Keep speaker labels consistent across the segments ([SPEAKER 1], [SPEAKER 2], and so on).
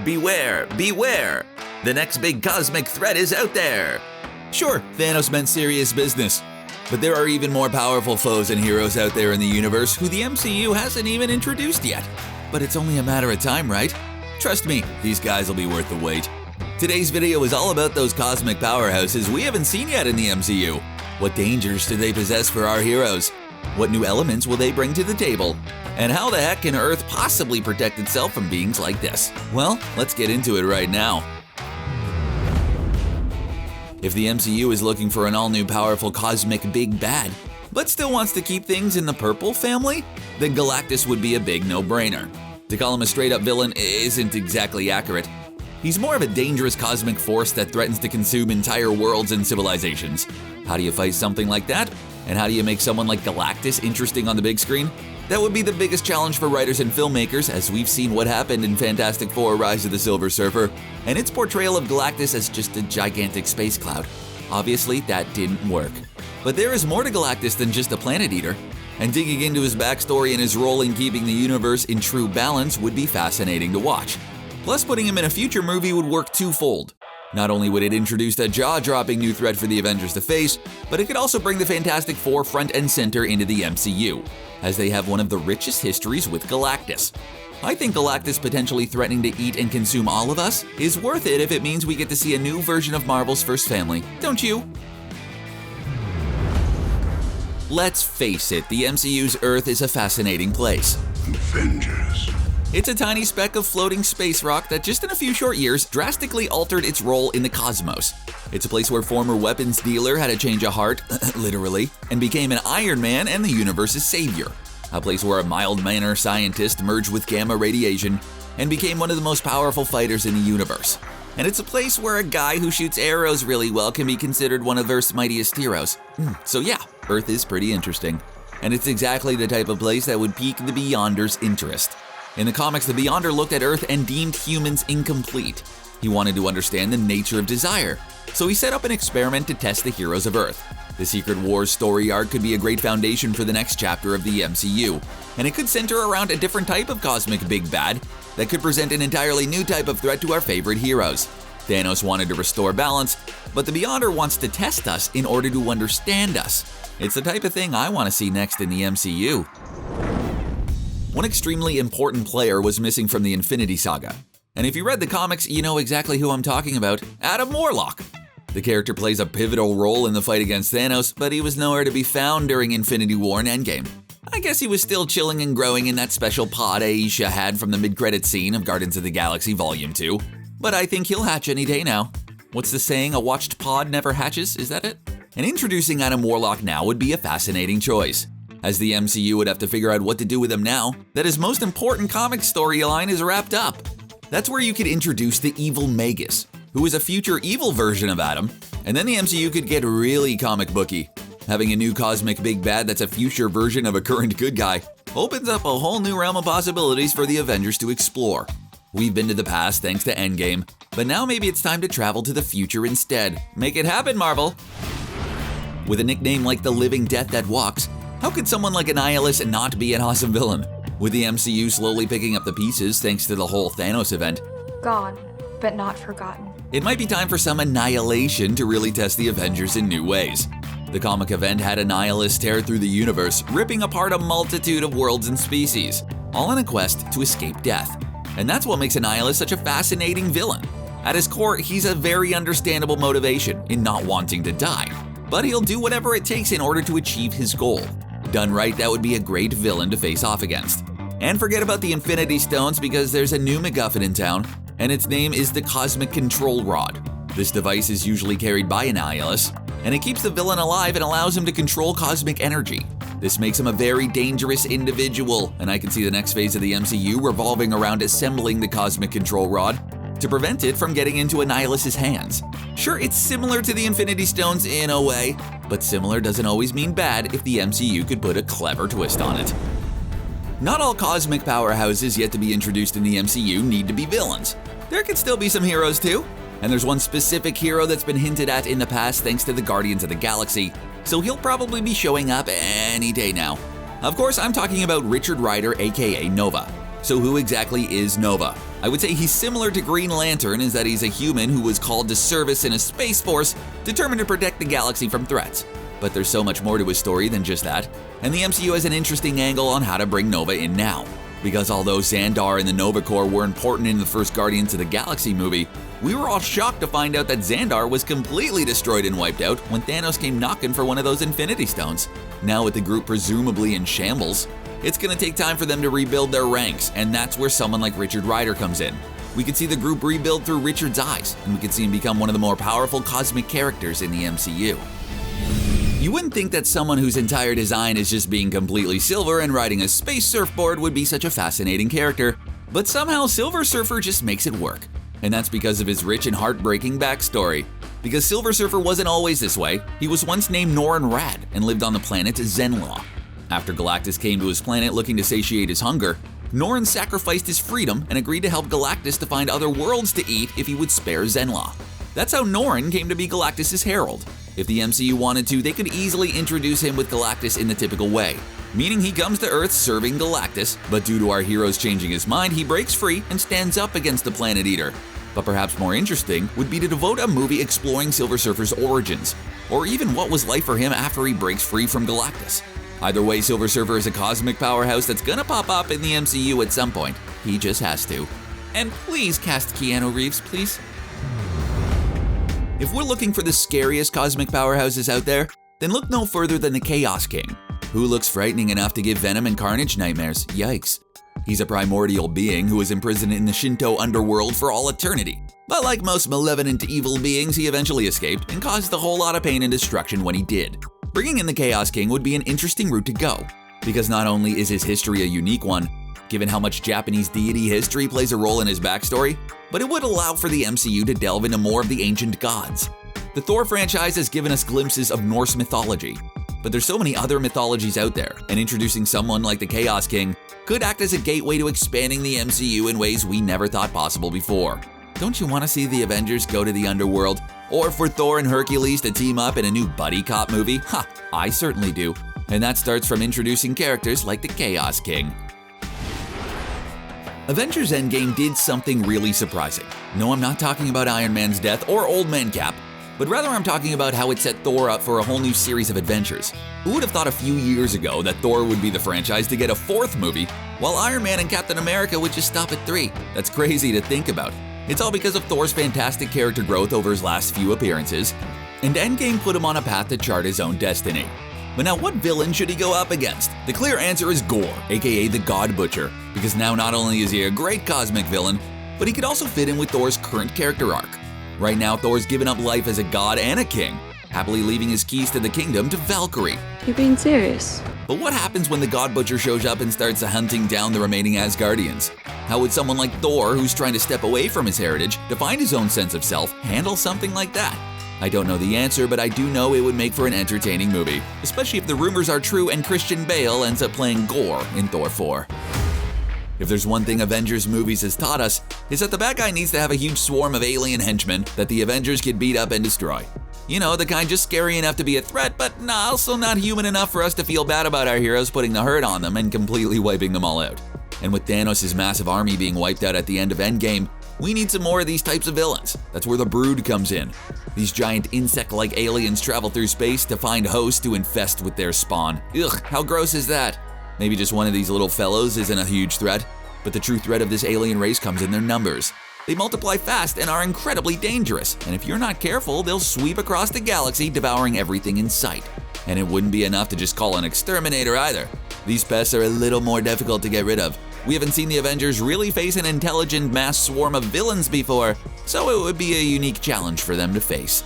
[SPEAKER 1] Beware, beware! The next big cosmic threat is out there! Sure, Thanos meant serious business, but there are even more powerful foes and heroes out there in the universe who the MCU hasn't even introduced yet. But it's only a matter of time, right? Trust me, these guys will be worth the wait. Today's video is all about those cosmic powerhouses we haven't seen yet in the MCU. What dangers do they possess for our heroes? What new elements will they bring to the table? And how the heck can Earth possibly protect itself from beings like this? Well, let's get into it right now. If the MCU is looking for an all-new powerful cosmic big bad, but still wants to keep things in the purple family, then Galactus would be a big no-brainer. To call him a straight-up villain isn't exactly accurate. He's more of a dangerous cosmic force that threatens to consume entire worlds and civilizations. How do you fight something like that? And how do you make someone like Galactus interesting on the big screen? That would be the biggest challenge for writers and filmmakers, as we've seen what happened in Fantastic Four: Rise of the Silver Surfer, and its portrayal of Galactus as just a gigantic space cloud. Obviously, that didn't work. But there is more to Galactus than just a planet eater, and digging into his backstory and his role in keeping the universe in true balance would be fascinating to watch. Plus, putting him in a future movie would work twofold. Not only would it introduce a jaw-dropping new threat for the Avengers to face, but it could also bring the Fantastic Four front and center into the MCU, as they have one of the richest histories with Galactus. I think Galactus potentially threatening to eat and consume all of us is worth it if it means we get to see a new version of Marvel's first family, don't you? Let's face it, the MCU's Earth is a fascinating place.
[SPEAKER 2] Avengers.
[SPEAKER 1] It's a tiny speck of floating space rock that just in a few short years drastically altered its role in the cosmos. It's a place where former weapons dealer had a change of heart, literally, and became an Iron Man and the universe's savior. A place where a mild-mannered scientist merged with gamma radiation and became one of the most powerful fighters in the universe. And it's a place where a guy who shoots arrows really well can be considered one of Earth's mightiest heroes. So yeah, Earth is pretty interesting. And it's exactly the type of place that would pique the Beyonder's interest. In the comics, the Beyonder looked at Earth and deemed humans incomplete. He wanted to understand the nature of desire, so he set up an experiment to test the heroes of Earth. The Secret Wars story arc could be a great foundation for the next chapter of the MCU, and it could center around a different type of cosmic big bad that could present an entirely new type of threat to our favorite heroes. Thanos wanted to restore balance, but the Beyonder wants to test us in order to understand us. It's the type of thing I want to see next in the MCU. One extremely important player was missing from the Infinity Saga. And if you read the comics, you know exactly who I'm talking about: Adam Warlock. The character plays a pivotal role in the fight against Thanos, but he was nowhere to be found during Infinity War and Endgame. I guess he was still chilling and growing in that special pod Aisha had from the mid-credit scene of Guardians of the Galaxy Volume 2. But I think he'll hatch any day now. What's the saying, a watched pod never hatches, is that it? And introducing Adam Warlock now would be a fascinating choice, as the MCU would have to figure out what to do with him now that his most important comic storyline is wrapped up. That's where you could introduce the evil Magus, who is a future evil version of Adam, and then the MCU could get really comic booky. Having a new cosmic big bad that's a future version of a current good guy opens up a whole new realm of possibilities for the Avengers to explore. We've been to the past thanks to Endgame, but now maybe it's time to travel to the future instead. Make it happen, Marvel! With a nickname like the Living Death That Walks, how could someone like Annihilus not be an awesome villain? With the MCU slowly picking up the pieces thanks to the whole Thanos event,
[SPEAKER 3] gone, but not forgotten.
[SPEAKER 1] It might be time for some annihilation to really test the Avengers in new ways. The comic event had Annihilus tear through the universe, ripping apart a multitude of worlds and species, all in a quest to escape death. And that's what makes Annihilus such a fascinating villain. At his core, he's a very understandable motivation in not wanting to die, but he'll do whatever it takes in order to achieve his goal. Done right, that would be a great villain to face off against. And forget about the Infinity Stones, because there's a new MacGuffin in town, and its name is the Cosmic Control Rod. This device is usually carried by Annihilus, and it keeps the villain alive and allows him to control cosmic energy. This makes him a very dangerous individual, and I can see the next phase of the MCU revolving around assembling the Cosmic Control Rod to prevent it from getting into Annihilus's hands. Sure, it's similar to the Infinity Stones in a way, but similar doesn't always mean bad if the MCU could put a clever twist on it. Not all cosmic powerhouses yet to be introduced in the MCU need to be villains. There could still be some heroes too, and there's one specific hero that's been hinted at in the past thanks to the Guardians of the Galaxy, so he'll probably be showing up any day now. Of course, I'm talking about Richard Rider, aka Nova. So who exactly is Nova? I would say he's similar to Green Lantern in that he's a human who was called to service in a space force determined to protect the galaxy from threats. But there's so much more to his story than just that, and the MCU has an interesting angle on how to bring Nova in now. Because although Xandar and the Nova Corps were important in the first Guardians of the Galaxy movie, we were all shocked to find out that Xandar was completely destroyed and wiped out when Thanos came knocking for one of those Infinity Stones. Now with the group presumably in shambles, it's gonna take time for them to rebuild their ranks, and that's where someone like Richard Rider comes in. We could see the group rebuild through Richard's eyes, and we could see him become one of the more powerful cosmic characters in the MCU. You wouldn't think that someone whose entire design is just being completely silver and riding a space surfboard would be such a fascinating character, but somehow Silver Surfer just makes it work. And that's because of his rich and heartbreaking backstory. Because Silver Surfer wasn't always this way, he was once named Norrin Rad and lived on the planet Zenlaw. After Galactus came to his planet looking to satiate his hunger, Norrin sacrificed his freedom and agreed to help Galactus to find other worlds to eat if he would spare Zenlaw. That's how Norrin came to be Galactus' herald. If the MCU wanted to, they could easily introduce him with Galactus in the typical way, meaning he comes to Earth serving Galactus, but due to our heroes changing his mind, he breaks free and stands up against the Planet Eater. But perhaps more interesting would be to devote a movie exploring Silver Surfer's origins, or even what was life for him after he breaks free from Galactus. Either way, Silver Surfer is a cosmic powerhouse that's gonna pop up in the MCU at some point. He just has to. And please cast Keanu Reeves, please. If we're looking for the scariest cosmic powerhouses out there, then look no further than the Chaos King, who looks frightening enough to give Venom and Carnage nightmares. Yikes. He's a primordial being who was imprisoned in the Shinto underworld for all eternity. But like most malevolent evil beings, he eventually escaped and caused a whole lot of pain and destruction when he did. Bringing in the Chaos King would be an interesting route to go, because not only is his history a unique one, given how much Japanese deity history plays a role in his backstory, but it would allow for the MCU to delve into more of the ancient gods. The Thor franchise has given us glimpses of Norse mythology, but there's so many other mythologies out there, and introducing someone like the Chaos King could act as a gateway to expanding the MCU in ways we never thought possible before. Don't you want to see the Avengers go to the underworld? Or for Thor and Hercules to team up in a new buddy cop movie? Ha, I certainly do. And that starts from introducing characters like the Chaos King. Avengers Endgame did something really surprising. No, I'm not talking about Iron Man's death or Old Man Cap, but rather I'm talking about how it set Thor up for a whole new series of adventures. Who would have thought a few years ago that Thor would be the franchise to get a fourth movie, while Iron Man and Captain America would just stop at 3? That's crazy to think about. It's all because of Thor's fantastic character growth over his last few appearances, and Endgame put him on a path to chart his own destiny. But now what villain should he go up against? The clear answer is Gorr, aka the God Butcher, because now not only is he a great cosmic villain, but he could also fit in with Thor's current character arc. Right now, Thor's given up life as a god and a king, happily leaving his keys to the kingdom to Valkyrie.
[SPEAKER 2] You're being serious?
[SPEAKER 1] But what happens when the God Butcher shows up and starts hunting down the remaining Asgardians? How would someone like Thor, who's trying to step away from his heritage to find his own sense of self, handle something like that? I don't know the answer, but I do know it would make for an entertaining movie, especially if the rumors are true and Christian Bale ends up playing Gorr in Thor 4. If there's one thing Avengers movies has taught us, is that the bad guy needs to have a huge swarm of alien henchmen that the Avengers could beat up and destroy. You know, the kind just scary enough to be a threat, but also not human enough for us to feel bad about our heroes putting the hurt on them and completely wiping them all out. And with Thanos' massive army being wiped out at the end of Endgame, we need some more of these types of villains. That's where the Brood comes in. These giant insect-like aliens travel through space to find hosts to infest with their spawn. Ugh, how gross is that? Maybe just one of these little fellows isn't a huge threat, but the true threat of this alien race comes in their numbers. They multiply fast and are incredibly dangerous, and if you're not careful, they'll sweep across the galaxy, devouring everything in sight. And it wouldn't be enough to just call an exterminator either. These pests are a little more difficult to get rid of. We haven't seen the Avengers really face an intelligent mass swarm of villains before, so it would be a unique challenge for them to face.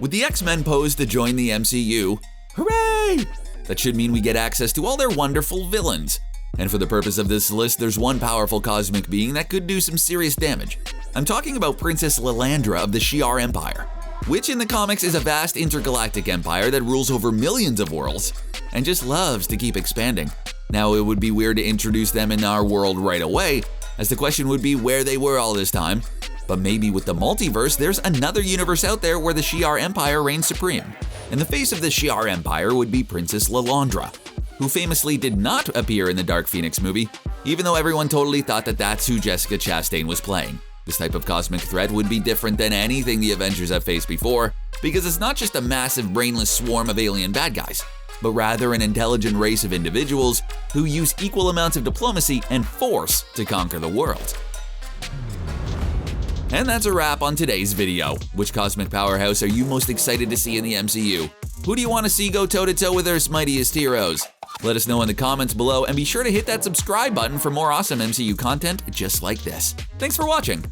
[SPEAKER 1] With the X-Men posed to join the MCU, hooray! That should mean we get access to all their wonderful villains. And for the purpose of this list, there's one powerful cosmic being that could do some serious damage. I'm talking about Princess Lilandra of the Shiar Empire, which in the comics is a vast intergalactic empire that rules over millions of worlds and just loves to keep expanding. Now, it would be weird to introduce them in our world right away, as the question would be where they were all this time. But maybe with the multiverse, there's another universe out there where the Shiar Empire reigns supreme. And the face of the Shiar Empire would be Princess Lilandra, who famously did not appear in the Dark Phoenix movie, even though everyone totally thought that that's who Jessica Chastain was playing. This type of cosmic threat would be different than anything the Avengers have faced before, because it's not just a massive brainless swarm of alien bad guys, but rather an intelligent race of individuals who use equal amounts of diplomacy and force to conquer the world. And that's a wrap on today's video. Which cosmic powerhouse are you most excited to see in the MCU? Who do you want to see go toe-to-toe with Earth's mightiest heroes? Let us know in the comments below, and be sure to hit that subscribe button for more awesome MCU content just like this. Thanks for watching!